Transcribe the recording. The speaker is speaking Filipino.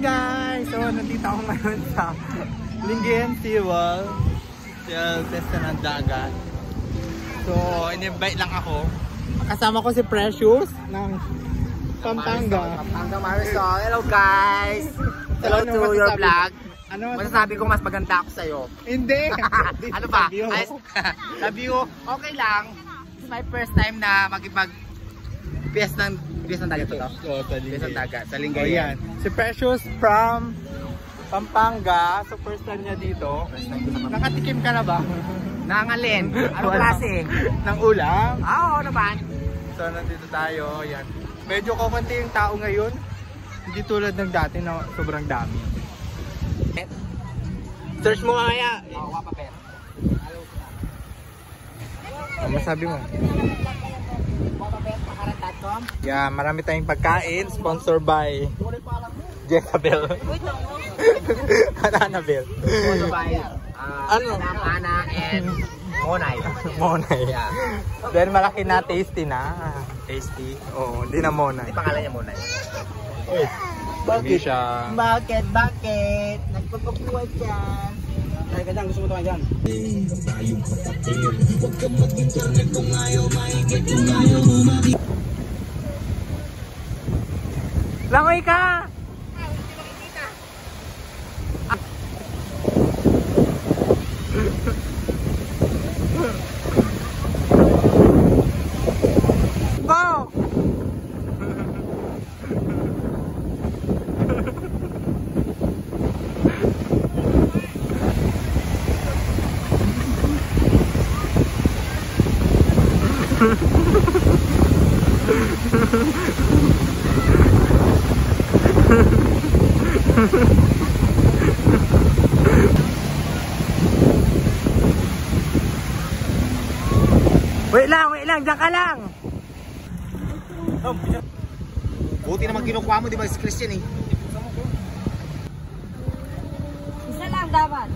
guys! So, nandito ako ngayon sa Lingayen Seawall. Testa ng dagat. So, in-invite lang ako. Kasama ko si Precious ng Pampanga. Pampanga Marisol. Hello guys! Hello to your vlog. Ano? Masasabi ko mas maganda ako sa'yo. Hindi! Ano ba? Love you. Okay lang. It's my first time na mag-PS ng dagat to. PS ng dagat. Sa Lingayen. Si Precious from Pampanga. So first time niya dito. Nakatikim ka na ba? Nangalin. Anong klase? Ng ulam. Oo naman. So nandito tayo. Yan. Medyo kukunti yung tao ngayon. Hindi tulad ng dati na sobrang dami. Search mo kaya. Ano masabi mo? Yeah, marami tayong pagkain. Sponsored by Jezabel. Annabel. Sponsored by Ana and Monay. Monay. Yeah. Then malaki na, tasty na. Tasty. Oo, hindi na Monay. Hindi pangalan niya Monay. Bakit? Bakit? Nagpapakuha dyan. Ay, kanyang gusto mo ito dyan. Langoy ka! Go! Wait lang, diyan ka lang. Buti naman kinukuha mo, di ba si Christian eh? Isa lang dapat.